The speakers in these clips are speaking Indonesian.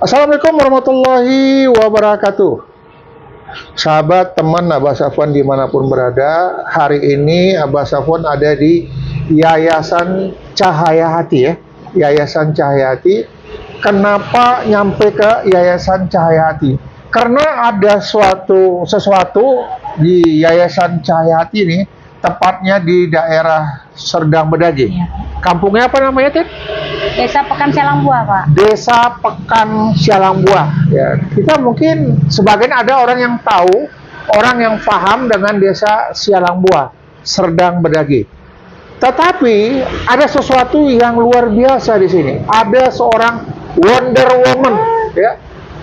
Assalamualaikum warahmatullahi wabarakatuh. Sahabat, teman Abah Safwan dimanapun berada, hari ini Abah Safwan ada di Yayasan Cahaya Hati ya. Yayasan Cahaya Hati. Kenapa nyampe ke Yayasan Cahaya Hati? Karena ada sesuatu di Yayasan Cahaya Hati ini, tepatnya di daerah Serdang Bedage. Ya. Kampungnya apa namanya, Ted? Desa Pekan Sialangbua, Pak. Desa Pekan Sialangbua. Ya, kita mungkin sebagian ada orang yang tahu, orang yang paham dengan Desa Sialangbua, Serdang Bedage. Tetapi ada sesuatu yang luar biasa di sini. Ada seorang Wonder Woman, ya,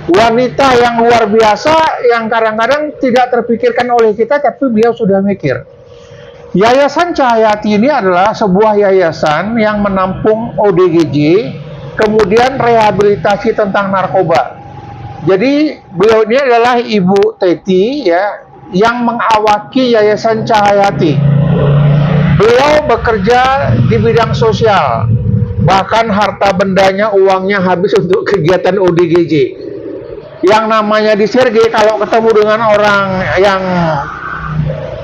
wanita yang luar biasa yang kadang-kadang tidak terpikirkan oleh kita, tapi beliau sudah mikir. Yayasan Cahaya Hati ini adalah sebuah yayasan yang menampung ODGJ, kemudian rehabilitasi tentang narkoba. Jadi beliau ini adalah Ibu Teti ya, yang mengawaki Yayasan Cahaya Hati. Beliau bekerja di bidang sosial, bahkan harta bendanya, uangnya habis untuk kegiatan ODGJ. Yang namanya di Sergei, kalau ketemu dengan orang yang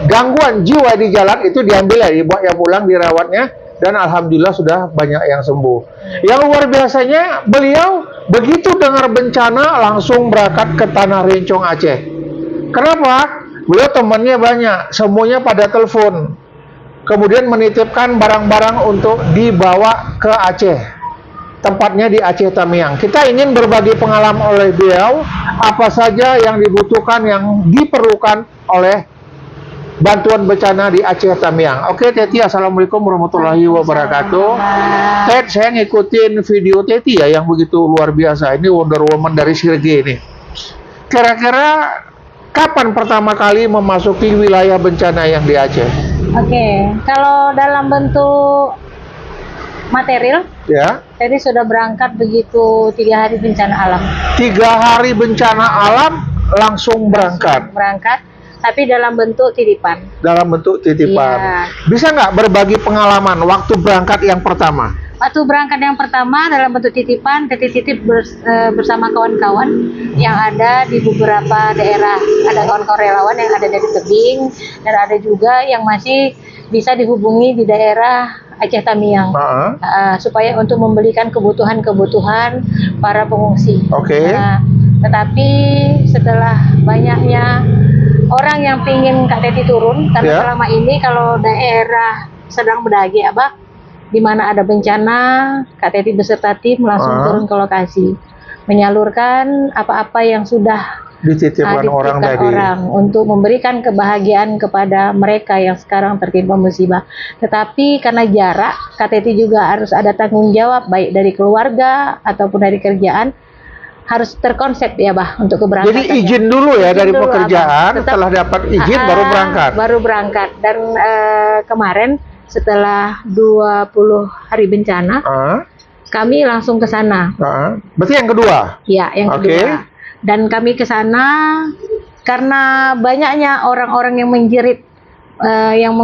gangguan jiwa di jalan, itu diambil ya, dibawa ya pulang, dirawatnya, dan alhamdulillah sudah banyak yang sembuh. Yang luar biasanya, beliau begitu dengar bencana langsung berangkat ke Tanah Rencong Aceh. Kenapa? Beliau temannya banyak, semuanya pada telepon, kemudian menitipkan barang-barang untuk dibawa ke Aceh, tempatnya di Aceh Tamiang. Kita ingin berbagi pengalaman oleh beliau, apa saja yang dibutuhkan, yang diperlukan oleh bantuan bencana di Aceh Tamiang. Oke, Teti, assalamualaikum warahmatullahi wabarakatuh. Ted, saya ngikutin video Teti ya, yang begitu luar biasa. Ini Wonder Woman dari Sirge ini. Kira-kira kapan pertama kali memasuki wilayah bencana yang di Aceh? Oke, kalau dalam bentuk material, Ya, tadi sudah berangkat begitu 3 hari bencana alam. 3 hari bencana alam langsung berangkat. Tapi dalam bentuk titipan. Dalam bentuk titipan. Iya. Bisa nggak berbagi pengalaman waktu berangkat yang pertama? Waktu berangkat yang pertama dalam bentuk titipan, titip bersama kawan-kawan yang ada di beberapa daerah. Ada kawan-kawan relawan yang ada dari Tebing, dan ada juga yang masih bisa dihubungi di daerah Aceh Tamiang, supaya untuk membelikan kebutuhan-kebutuhan para pengungsi. Oke. Tetapi setelah banyaknya orang yang pingin Kak Teti turun, karena selama ini kalau daerah Serdang Bedage, Abah, di mana ada bencana, Kak Teti beserta tim langsung turun ke lokasi, menyalurkan apa-apa yang sudah dititipkan orang tadi, untuk memberikan kebahagiaan kepada mereka yang sekarang tertimpa musibah. Tetapi karena jarak, Kak Teti juga harus ada tanggung jawab, baik dari keluarga ataupun dari kerjaan, harus terkonsep ya, Bah, untuk keberangkatan. Jadi izin dulu ya, dari pekerjaan, setelah dapat izin baru berangkat. Baru berangkat. Dan kemarin setelah 20 hari bencana, kami langsung ke sana. Berarti yang kedua? Ya, yang kedua. Dan kami ke sana karena banyaknya orang-orang yang menjerit, yang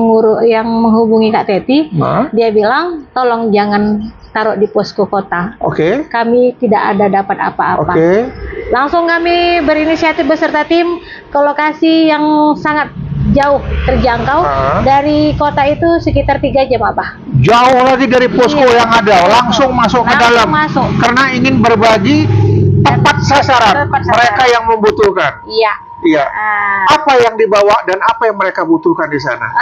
menghubungi Kak Teti. Dia bilang, tolong jangan taruh di posko kota. Kami tidak ada dapat apa-apa. Langsung kami berinisiatif beserta tim ke lokasi yang sangat jauh terjangkau. Dari kota itu sekitar 3 jam, Abah. Jauh lagi dari posko yang ada, langsung masuk ke dalam. Karena ingin berbagi tepat sasaran mereka yang membutuhkan. Iya. Apa yang dibawa dan apa yang mereka butuhkan di sana?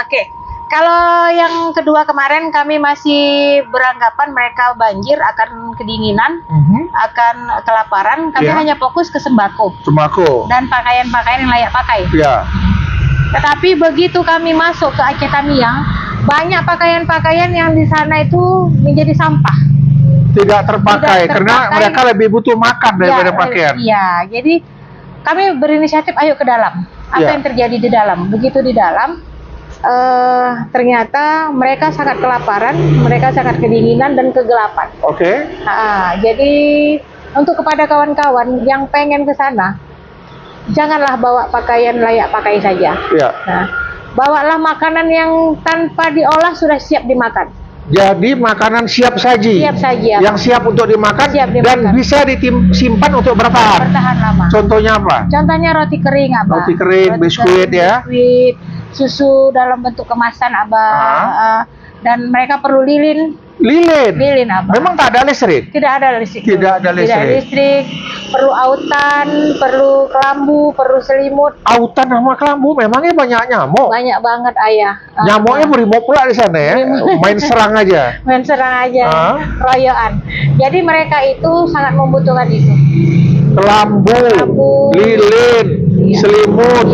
Kalau yang kedua kemarin kami masih beranggapan mereka banjir, akan kedinginan, akan kelaparan. Kami hanya fokus ke sembako dan pakaian-pakaian yang layak pakai. Tetapi begitu kami masuk ke Aceh Tamiang, banyak pakaian-pakaian yang di sana itu menjadi sampah. Tidak terpakai karena mereka lebih butuh makan daripada pakaian. Iya, jadi kami berinisiatif, ayo ke dalam. Apa yang terjadi di dalam? Begitu di dalam, ternyata mereka sangat kelaparan, mereka sangat kedinginan dan kegelapan. Jadi untuk kepada kawan-kawan yang pengen ke sana, janganlah bawa pakaian layak pakai saja. Bawalah makanan yang tanpa diolah sudah siap dimakan. Jadi makanan siap saji. Siap saji, Abang. Yang siap untuk dimakan, Siap dan dimakan. bisa disimpan untuk bertahan. Bertahan lama. Contohnya apa? Contohnya roti kering, Abang. Roti kering, biskuit ya. Biskuit, susu dalam bentuk kemasan, Abang. Dan mereka perlu lilin. Lilin, Abang. Memang tak ada listrik? Tidak ada listrik. Tidak ada listrik. Perlu autan, perlu kelambu, perlu selimut. Autan sama kelambu, memangnya banyak nyamuk? Banyak banget, Ayah. Nyamuknya berimau pula di sana ya? Main serang aja? Main serang aja, royoan. Jadi mereka itu sangat membutuhkan itu. Kelambu, lilin, selimut,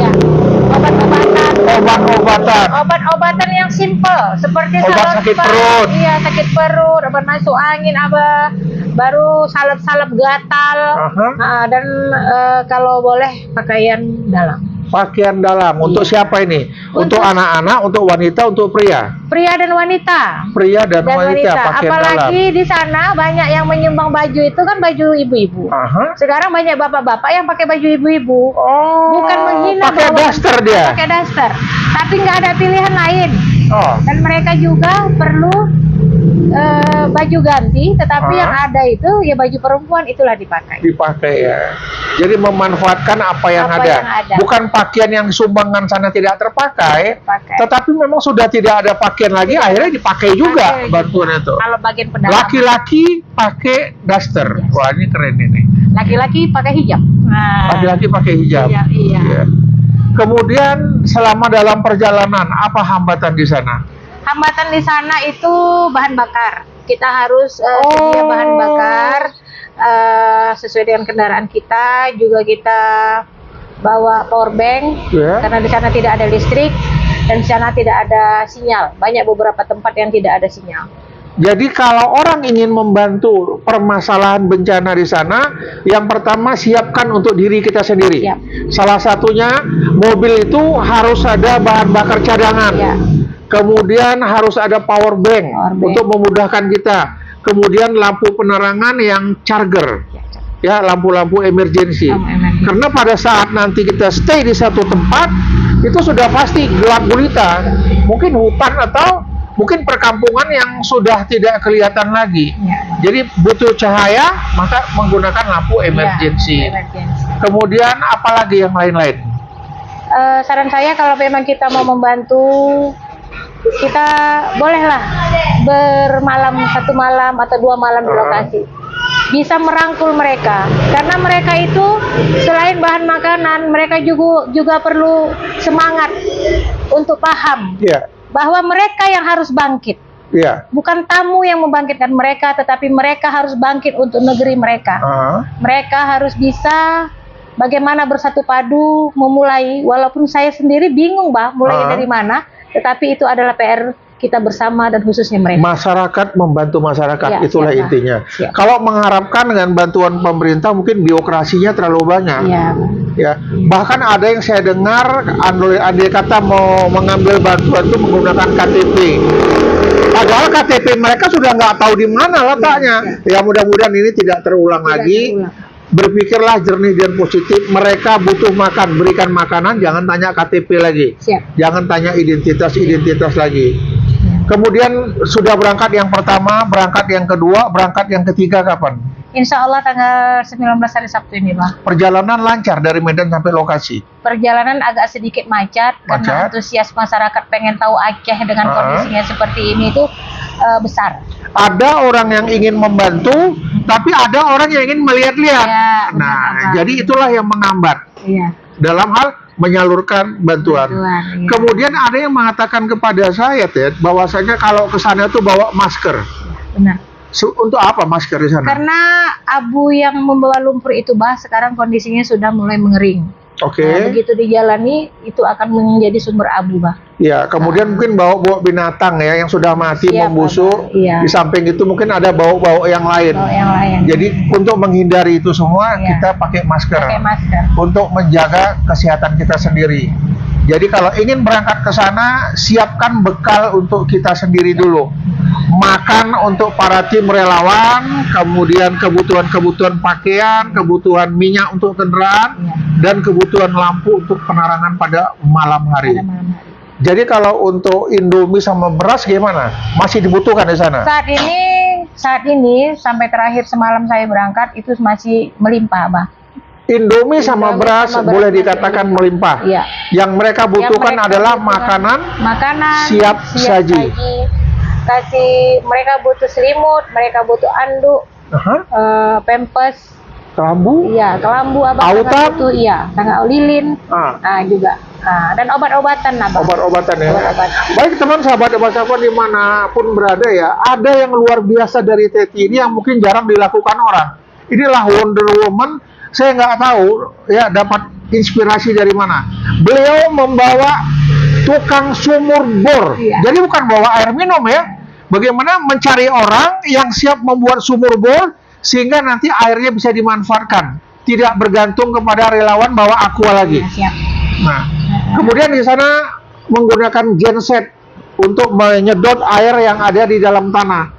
obat-obatan yang simple seperti obat sakit perut. Iya, sakit perut, obat masuk angin, Abah. Baru salep-salep gatal. Dan kalau boleh pakaian dalam. Pakaian dalam untuk siapa ini? Untuk anak-anak, untuk wanita, untuk pria? Pria dan wanita. Pria dan wanita, pakaian apalagi dalam. di sana banyak yang menyumbang baju itu kan baju ibu-ibu. Sekarang banyak bapak-bapak yang pakai baju ibu-ibu. Bukan menghina, pakai daster dia. Pakai daster. Tapi nggak ada pilihan lain. Dan mereka juga perlu baju ganti, tetapi yang ada itu ya baju perempuan itulah dipakai. Dipakai ya. Jadi memanfaatkan apa yang ada. Bukan pakaian yang disumbangkan sana tidak terpakai, tetapi memang sudah tidak ada pakaian lagi, akhirnya dipakai juga bantuan itu. Kalau bagian pedalaman. Laki-laki pakai daster. Wah, ini keren ini. Laki-laki pakai hijab. Laki-laki pakai hijab. Iya. Kemudian selama dalam perjalanan apa hambatan di sana? Hambatan di sana itu bahan bakar. Kita harus sedia bahan bakar sesuai dengan kendaraan kita. Juga kita bawa power bank karena di sana tidak ada listrik dan di sana tidak ada sinyal. Banyak beberapa tempat yang tidak ada sinyal. Jadi kalau orang ingin membantu permasalahan bencana di sana, yang pertama siapkan untuk diri kita sendiri. Salah satunya mobil itu harus ada bahan bakar cadangan. Kemudian harus ada power bank untuk memudahkan kita. Kemudian lampu penerangan yang charger. Ya, lampu-lampu emergency. Karena pada saat nanti kita stay di satu tempat, itu sudah pasti gelap gulita. Mungkin hutan atau mungkin perkampungan yang sudah tidak kelihatan lagi. Jadi butuh cahaya, maka menggunakan lampu emergency. Kemudian apalagi yang lain-lain? Saran saya kalau memang kita mau membantu, kita bolehlah bermalam 1 malam atau 2 malam di lokasi. Bisa merangkul mereka, karena mereka itu selain bahan makanan, mereka juga perlu semangat untuk paham bahwa mereka yang harus bangkit. Bukan tamu yang membangkitkan mereka, tetapi mereka harus bangkit untuk negeri mereka. Mereka harus bisa bagaimana bersatu padu memulai, walaupun saya sendiri bingung, mulainya dari mana, tetapi itu adalah PR kita bersama dan khususnya mereka. Masyarakat membantu masyarakat, itulah intinya. Kalau mengharapkan dengan bantuan pemerintah, mungkin birokrasinya terlalu banyak. Bahkan ada yang saya dengar, andai kata mau mengambil bantuan itu menggunakan KTP. Padahal KTP mereka sudah nggak tahu di mana letaknya. Ya mudah-mudahan ini tidak terulang lagi. Berpikirlah jernih dan positif. Mereka butuh makan, berikan makanan, jangan tanya KTP lagi. Jangan tanya identitas lagi. Kemudian sudah berangkat yang pertama, berangkat yang kedua, berangkat yang ketiga kapan? Insya Allah tanggal 19 hari Sabtu ini, Pak. Perjalanan lancar dari Medan sampai lokasi? Perjalanan agak sedikit macet. Karena antusias masyarakat pengen tahu Aceh dengan kondisinya seperti ini itu besar. Ada orang yang ingin membantu, tapi ada orang yang ingin melihat-lihat. Jadi itulah yang menghambat dalam hal menyalurkan bantuan. Kemudian ada yang mengatakan kepada saya, Ted, bahwasanya kalau ke sana tuh bawa masker. Benar. Untuk apa masker di sana? Karena abu yang membawa lumpur itu, sekarang kondisinya sudah mulai mengering. Begitu dijalani, itu akan menjadi sumber abu, Ya, kemudian mungkin bawa binatang ya yang sudah mati membusuk. Di samping itu mungkin ada bau-bau yang lain. Jadi untuk menghindari itu semua kita pakai masker. Untuk menjaga kesehatan kita sendiri. Jadi kalau ingin berangkat ke sana, siapkan bekal untuk kita sendiri dulu. Makan untuk para tim relawan, kemudian kebutuhan pakaian, kebutuhan minyak untuk kendaraan, dan kebutuhan lampu untuk penerangan pada malam hari. Jadi kalau untuk Indomie sama beras gimana? Masih dibutuhkan di sana? Saat ini sampai terakhir semalam saya berangkat itu masih melimpah, Bah. Indomie sama beras boleh dikatakan melimpah. Iya. Yang mereka butuhkan adalah makanan siap saji. Mereka butuh selimut, mereka butuh anduk, pampers, kelambu, iya, kelambu, autan, butuh, iya, tangga lilin, juga, dan obat-obatan, obat-obatan ya. Obat-obatan. Baik teman sahabat dimanapun berada ya, ada yang luar biasa dari Teti ini yang mungkin jarang dilakukan orang. Inilah Wonder Woman. Saya nggak tahu ya dapat inspirasi dari mana. Beliau membawa tukang sumur bor. Iya. Jadi bukan bawa air minum ya. Bagaimana mencari orang yang siap membuat sumur bor sehingga nanti airnya bisa dimanfaatkan, tidak bergantung kepada relawan bawa aqua lagi. Ya, siap. Nah, kemudian di sana menggunakan genset untuk menyedot air yang ada di dalam tanah.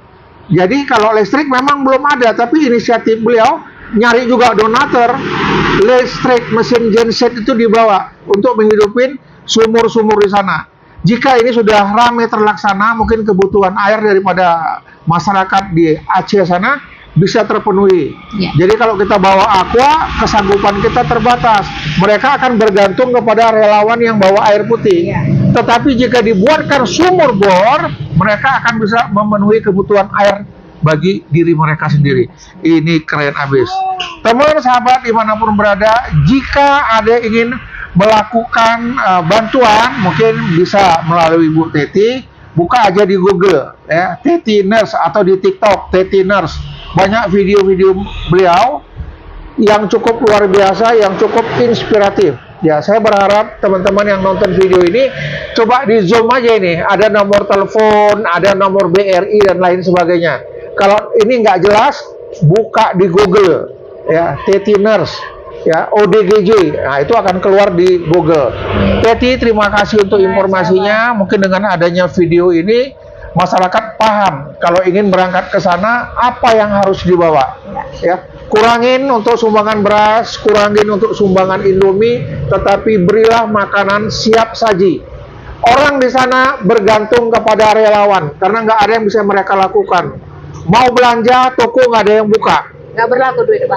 Jadi kalau listrik memang belum ada, tapi inisiatif beliau nyari juga donatur, listrik mesin genset itu dibawa untuk menghidupin sumur-sumur di sana. Jika ini sudah ramai terlaksana, mungkin kebutuhan air daripada masyarakat di Aceh sana bisa terpenuhi. Ya. Jadi kalau kita bawa aqua, kesanggupan kita terbatas. Mereka akan bergantung kepada relawan yang bawa air putih. Ya. Tetapi jika dibuatkan sumur bor, mereka akan bisa memenuhi kebutuhan air bagi diri mereka sendiri. Ini keren abis. Teman sahabat dimanapun berada, jika ada ingin melakukan bantuan, mungkin bisa melalui Bu Teti. Buka aja di Google ya, Teti Nurse, atau di TikTok Teti Nurse. Banyak video-video beliau yang cukup luar biasa, yang cukup inspiratif. Ya, saya berharap teman-teman yang nonton video ini coba di zoom aja ini. Ada nomor telepon, ada nomor BRI dan lain sebagainya. Kalau ini nggak jelas, buka di Google ya, Teti Nurse ya, ODGJ. Nah, itu akan keluar di Google. Teti, terima kasih untuk informasinya. Mungkin dengan adanya video ini masyarakat paham kalau ingin berangkat ke sana apa yang harus dibawa ya. Kurangin untuk sumbangan beras, kurangin untuk sumbangan Indomie, tetapi berilah makanan siap saji. Orang di sana bergantung kepada relawan karena nggak ada yang bisa mereka lakukan. Mau belanja, toko nggak ada yang buka. Nggak berlaku duit, Pak.